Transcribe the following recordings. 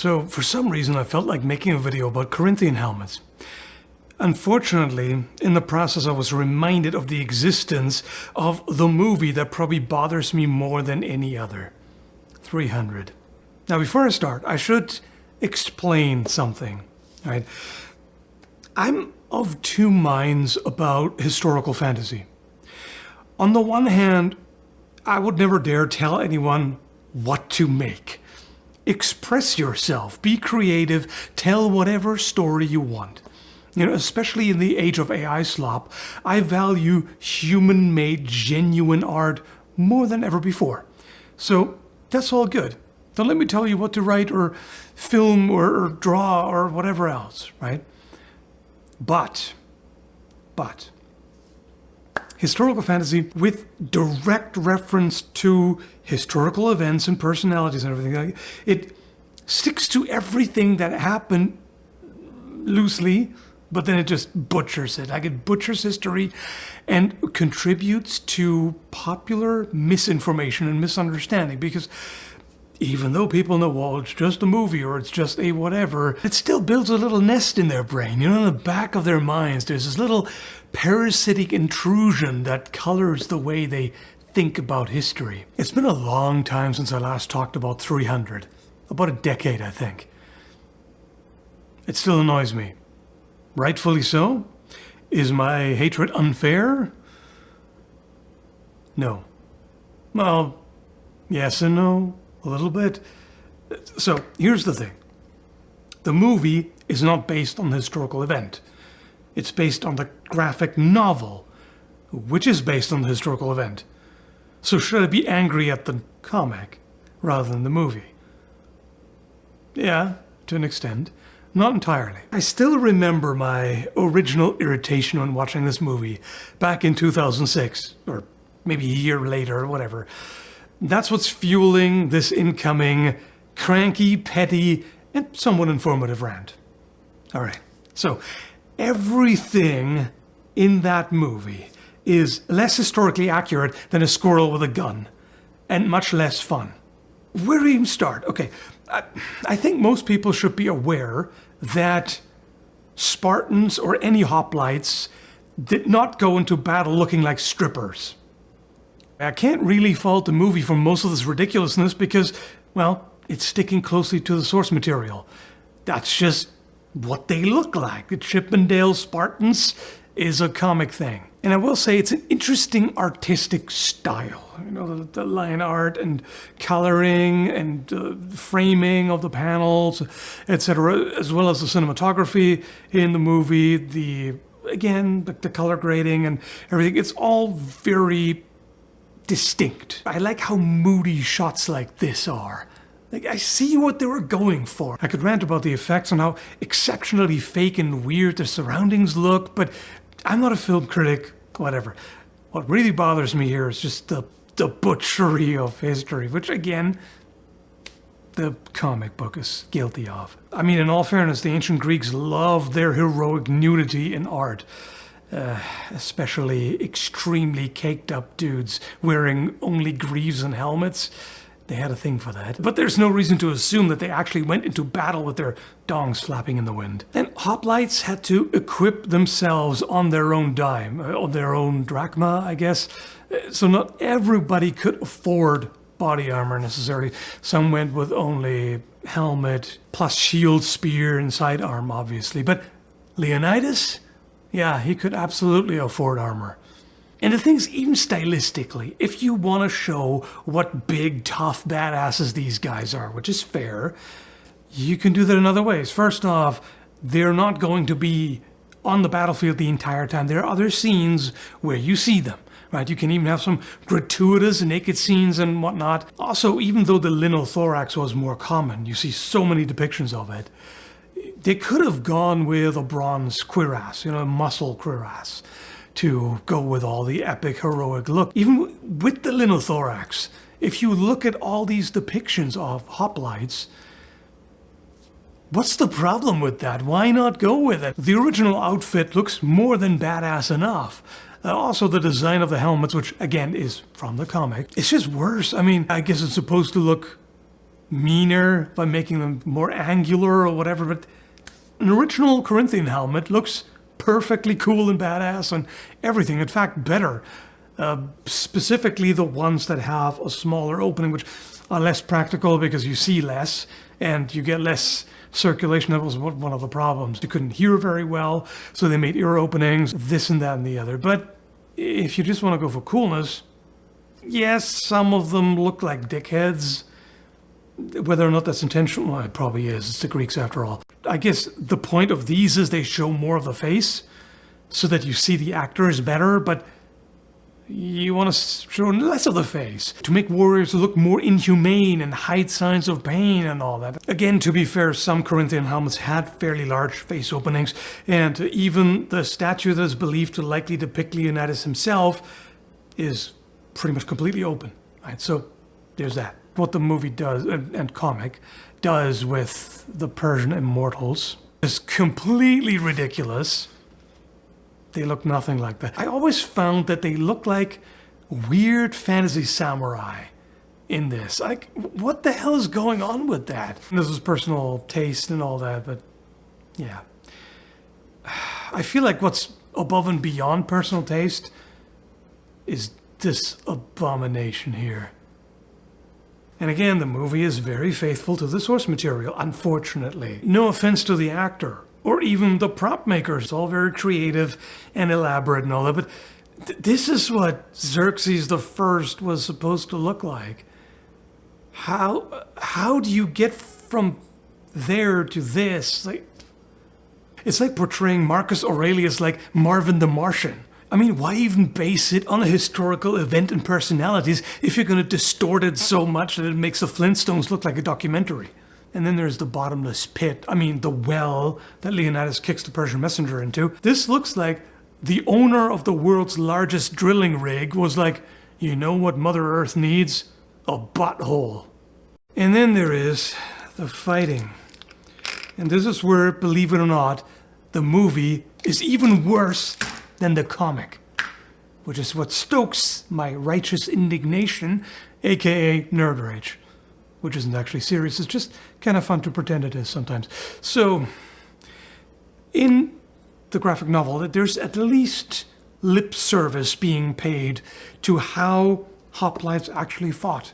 So for some reason I felt like making a video about Corinthian helmets. Unfortunately, in the process I was reminded of the existence of the movie that probably bothers me more than any other. 300. Now before I start, I should explain something, right? I'm of two minds about historical fantasy. On the one hand, I would never dare tell anyone what to make. Express yourself, be creative, tell whatever story you want. You know, especially in the age of AI slop, I value human-made, genuine art more than ever before. So that's all good. Don't let me tell you what to write or film or draw or whatever else, right? But, historical fantasy with direct reference to historical events and personalities and everything, it sticks to everything that happened loosely, but then it just butchers it. Like it butchers history and contributes to popular misinformation and misunderstanding, because even though people know, well, it's just a movie or it's just a whatever, it still builds a little nest in their brain. You know, in the back of their minds, there's this little parasitic intrusion that colors the way they think about history. It's been a long time since I last talked about 300. About a decade, I think. It still annoys me. Rightfully so. Is my hatred unfair? No. Well, yes and no. A little bit. So, here's the thing. The movie is not based on the historical event. It's based on the graphic novel, which is based on the historical event. So should I be angry at the comic rather than the movie? Yeah, to an extent. Not entirely. I still remember my original irritation when watching this movie back in 2006, or maybe a year later or whatever. That's what's fueling this incoming cranky, petty, and somewhat informative rant. All right, so everything in that movie is less historically accurate than a squirrel with a gun, and much less fun. Where do we even start? Okay, I think most people should be aware that Spartans or any hoplites did not go into battle looking like strippers. I can't really fault the movie for most of this ridiculousness because, well, it's sticking closely to the source material. That's just what they look like. The Chippendale Spartans is a comic thing. And I will say it's an interesting artistic style. You know, the line art and coloring and framing of the panels, etc., as well as the cinematography in the movie, the color grading and everything. It's all very distinct. I like how moody shots like this are. Like, I see what they were going for. I could rant about the effects and how exceptionally fake and weird the surroundings look, but I'm not a film critic, whatever. What really bothers me here is just the butchery of history, which again, the comic book is guilty of. I mean, in all fairness, the ancient Greeks loved their heroic nudity in art. Especially extremely caked up dudes wearing only greaves and helmets. They had a thing for that. But there's no reason to assume that they actually went into battle with their dongs flapping in the wind. And hoplites had to equip themselves on their own dime, on their own drachma, I guess. So not everybody could afford body armor necessarily. Some went with only helmet, plus shield, spear, and sidearm, obviously. But Leonidas? Yeah, he could absolutely afford armor. And the thing's, even stylistically, if you want to show what big, tough badasses these guys are, which is fair, you can do that in other ways. First off, they're not going to be on the battlefield the entire time. There are other scenes where you see them, right? You can even have some gratuitous naked scenes and whatnot. Also, even though the linothorax was more common, you see so many depictions of it, they could have gone with a bronze cuirass, a muscle cuirass, to go with all the epic, heroic look. Even with the linothorax, if you look at all these depictions of hoplites, what's the problem with that? Why not go with it? The original outfit looks more than badass enough. Also, the design of the helmets, which again is from the comic, it's just worse. I mean, I guess it's supposed to look meaner by making them more angular or whatever, but an original Corinthian helmet looks perfectly cool and badass and everything. In fact, better. Specifically the ones that have a smaller opening, which are less practical because you see less and you get less circulation. That was one of the problems. You couldn't hear very well, so they made ear openings, this and that and the other. But if you just want to go for coolness, yes, some of them look like dickheads. Whether or not that's intentional, well, it probably is. It's the Greeks after all. I guess the point of these is they show more of the face so that you see the actors better, but you want to show less of the face to make warriors look more inhumane and hide signs of pain and all that. Again, to be fair, some Corinthian helmets had fairly large face openings, and even the statue that is believed to likely depict Leonidas himself is pretty much completely open. Right? So there's that. What the movie does, and comic, does with the Persian immortals is completely ridiculous. They look nothing like that. I always found that they look like weird fantasy samurai in this. Like, what the hell is going on with that? And this is personal taste and all that, but yeah. I feel like what's above and beyond personal taste is this abomination here. And again, the movie is very faithful to the source material, unfortunately. No offense to the actor, or even the prop makers. It's all very creative and elaborate and all that, but this is what Xerxes the First was supposed to look like. How do you get from there to this? Like, it's like portraying Marcus Aurelius like Marvin the Martian. I mean, why even base it on a historical event and personalities if you're going to distort it so much that it makes the Flintstones look like a documentary? And then there's the bottomless pit. I mean, the well that Leonidas kicks the Persian messenger into. This looks like the owner of the world's largest drilling rig was like, you know what Mother Earth needs? A butthole. And then there is the fighting. And this is where, believe it or not, the movie is even worse than the comic, which is what stokes my righteous indignation, aka nerd rage, which isn't actually serious. It's just kind of fun to pretend it is sometimes. So, in the graphic novel, there's at least lip service being paid to how hoplites actually fought.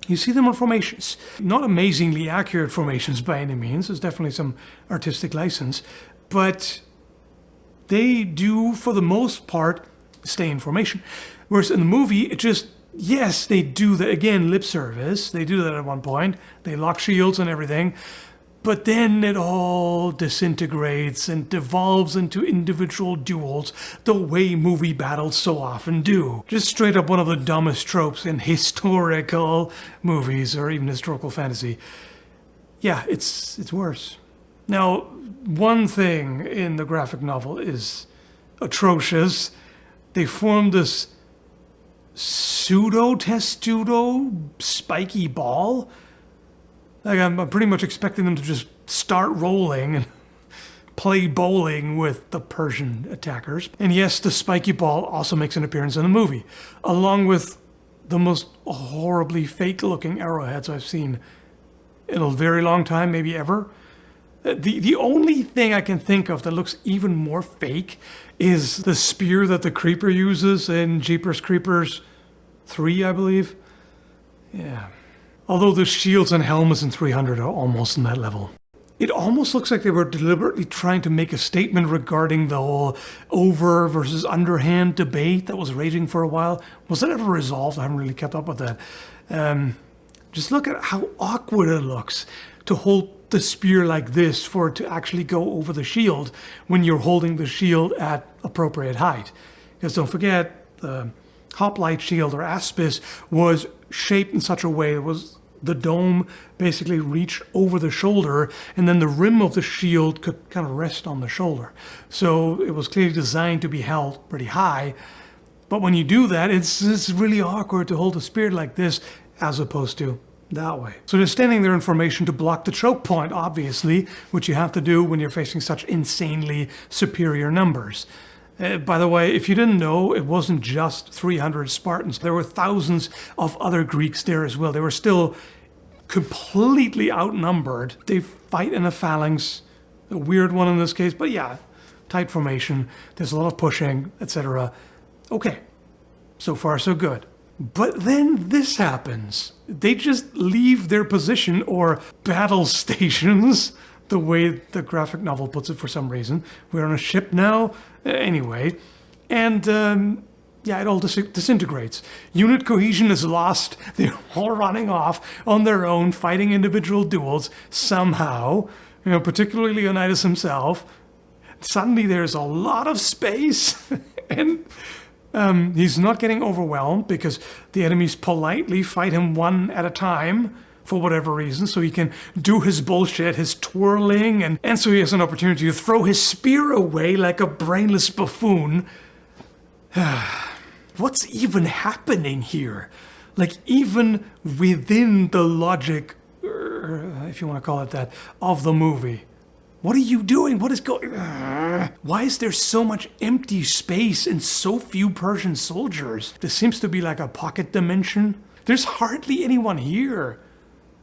You see them on formations. Not amazingly accurate formations by any means. There's definitely some artistic license, but they do, for the most part, stay in formation. Whereas in the movie, it just, yes, they do that, again, lip service. They do that at one point. They lock shields and everything. But then it all disintegrates and devolves into individual duels the way movie battles so often do. Just straight up one of the dumbest tropes in historical movies or even historical fantasy. Yeah, it's worse. Now, one thing in the graphic novel is atrocious. They formed this pseudo-testudo spiky ball. Like, I'm pretty much expecting them to just start rolling and play bowling with the Persian attackers. And yes, the spiky ball also makes an appearance in the movie, along with the most horribly fake-looking arrowheads I've seen in a very long time, maybe ever. The only thing I can think of that looks even more fake is the spear that the Creeper uses in Jeepers Creepers 3, I believe. Yeah. Although the shields and helmets in 300 are almost on that level. It almost looks like they were deliberately trying to make a statement regarding the whole over versus underhand debate that was raging for a while. Was that ever resolved? I haven't really kept up with that. Just look at how awkward it looks to hold the spear like this for it to actually go over the shield when you're holding the shield at appropriate height. Because don't forget, the hoplite shield or aspis was shaped in such a way it was the dome basically reached over the shoulder, and then the rim of the shield could kind of rest on the shoulder. So it was clearly designed to be held pretty high. But when you do that, it's really awkward to hold a spear like this as opposed to that way. So they're standing there in formation to block the choke point, obviously, which you have to do when you're facing such insanely superior numbers. By the way, if you didn't know, it wasn't just 300 Spartans. There were thousands of other Greeks there as well. They were still completely outnumbered. They fight in a phalanx, a weird one in this case, but yeah, tight formation. There's a lot of pushing, etc. Okay, so far so good. But then this happens. They just leave their position or battle stations, the way the graphic novel puts it for some reason. We're on a ship now, anyway. And yeah, it all disintegrates. Unit cohesion is lost. They're all running off on their own, fighting individual duels somehow. You know, particularly Leonidas himself. Suddenly there's a lot of space and he's not getting overwhelmed because the enemies politely fight him one at a time for whatever reason, so he can do his bullshit, his twirling, and so he has an opportunity to throw his spear away like a brainless buffoon. What's even happening here? Like, even within the logic, if you want to call it that, of the movie. What are you doing? What is going... Why is there so much empty space and so few Persian soldiers? This seems to be like a pocket dimension. There's hardly anyone here.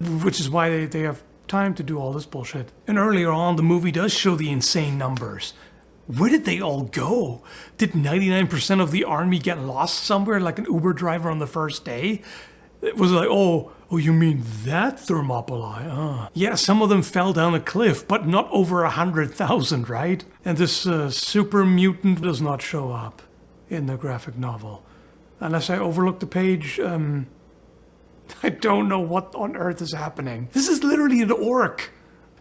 Which is why they have time to do all this bullshit. And earlier on, the movie does show the insane numbers. Where did they all go? Did 99% of the army get lost somewhere like an Uber driver on the first day? It was like, oh, you mean that Thermopylae? Yeah, some of them fell down a cliff, but not over 100,000, right? And this super mutant does not show up in the graphic novel. Unless I overlooked the page, I don't know what on earth is happening. This is literally an orc.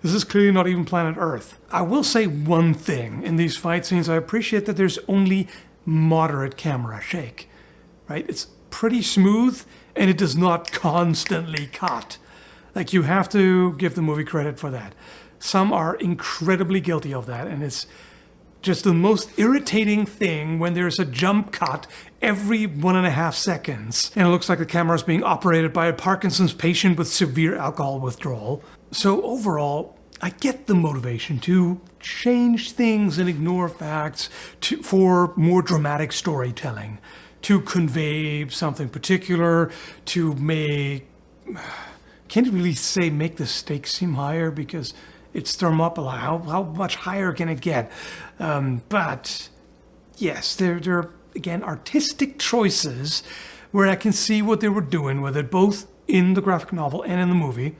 This is clearly not even planet Earth. I will say one thing. In these fight scenes, I appreciate that there's only moderate camera shake, right? It's pretty smooth, and it does not constantly cut. Like, you have to give the movie credit for that. Some are incredibly guilty of that, and it's just the most irritating thing when there's a jump cut every 1.5 seconds. And it looks like the camera is being operated by a Parkinson's patient with severe alcohol withdrawal. So overall, I get the motivation to change things and ignore facts for more dramatic storytelling, to convey something particular, to make... Can't really say make the stakes seem higher because it's Thermopylae. How much higher can it get? But yes, there are, again, artistic choices where I can see what they were doing with it, both in the graphic novel and in the movie,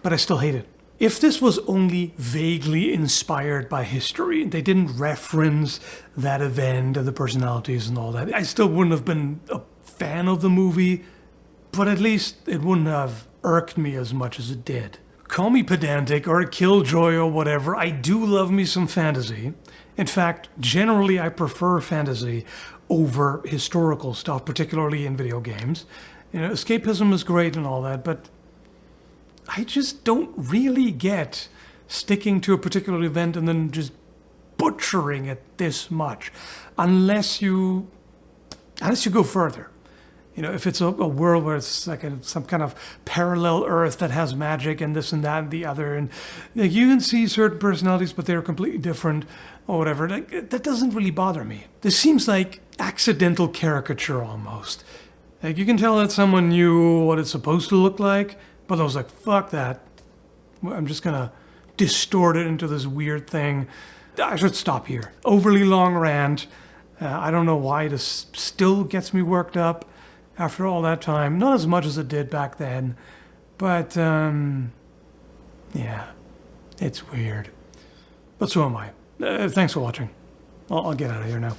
but I still hate it. If this was only vaguely inspired by history, they didn't reference that event and the personalities and all that, I still wouldn't have been a fan of the movie, but at least it wouldn't have irked me as much as it did. Call me pedantic or a killjoy or whatever, I do love me some fantasy. In fact, generally I prefer fantasy over historical stuff, particularly in video games. You know, escapism is great and all that, but I just don't really get sticking to a particular event and then just butchering it this much, unless you go further. You know, if it's a world where it's like some kind of parallel Earth that has magic and this and that and the other, and like, you can see certain personalities, but they're completely different or whatever. Like, that doesn't really bother me. This seems like accidental caricature almost. Like, you can tell that someone knew what it's supposed to look like, but I was like, fuck that. I'm just gonna distort it into this weird thing. I should stop here. Overly long rant. I don't know why this still gets me worked up after all that time. Not as much as it did back then, but yeah, it's weird. But so am I. Thanks for watching. I'll get out of here now.